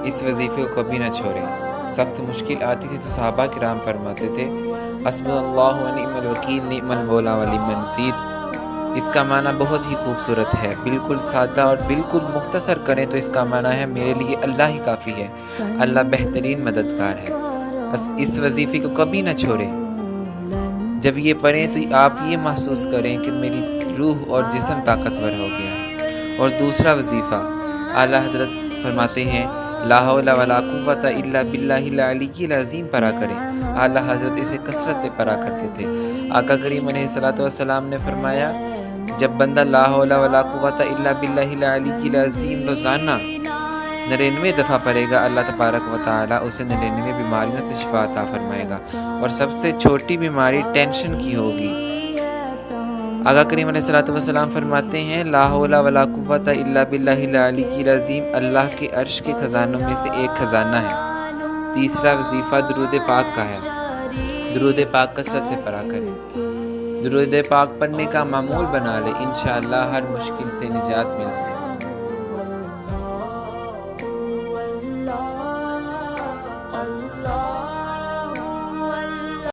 اس وظیفے کو کبھی نہ چھوڑیں۔ سخت مشکل آتی تھی تو صحابہ کرام فرماتے تھے حسبنا اللہ و نعم الوکیل نعم المولا و نعم النصیر۔ اس کا معنی بہت ہی خوبصورت ہے، بالکل سادہ اور بالکل مختصر کریں تو اس کا معنی ہے میرے لیے اللہ ہی کافی ہے، اللہ بہترین مددگار ہے۔ اس وظیفے کو کبھی نہ چھوڑیں۔ جب یہ پڑھیں تو آپ یہ محسوس کریں کہ میری روح اور جسم طاقتور ہو گیا ہے۔ اور دوسرا وظیفہ اعلیٰ حضرت فرماتے ہیں لا حول ولا قوت الا باللہ العلی العظیم پڑھا کریں۔ اعلیٰ حضرت اسے کثرت سے پڑھا کرتے تھے۔ آقا کریم علیہ الصلوۃ والسلام نے فرمایا جب بندہ لا حول ولا قوت الا باللہ العلی العظیم روزانہ 99 دفعہ پڑھے گا، اللہ تبارک و تعالیٰ اسے 99 بیماریوں سے شفا عطا فرمائے گا، اور سب سے چھوٹی بیماری ٹینشن کی ہوگی۔ آقا کریم علیہ الصلوۃ والسلام فرماتے ہیں لا حول ولا قوت الا باللہ العلی العظیم اللہ کے عرش کے خزانوں میں سے ایک خزانہ ہے۔ تیسرا وظیفہ درود پاک کا ہے۔ درود پاک کثرت سے پڑھا کریں۔ درود پاک پڑھنے کا معمول بنا لے، انشاءاللہ ہر مشکل سے نجات مل جائے۔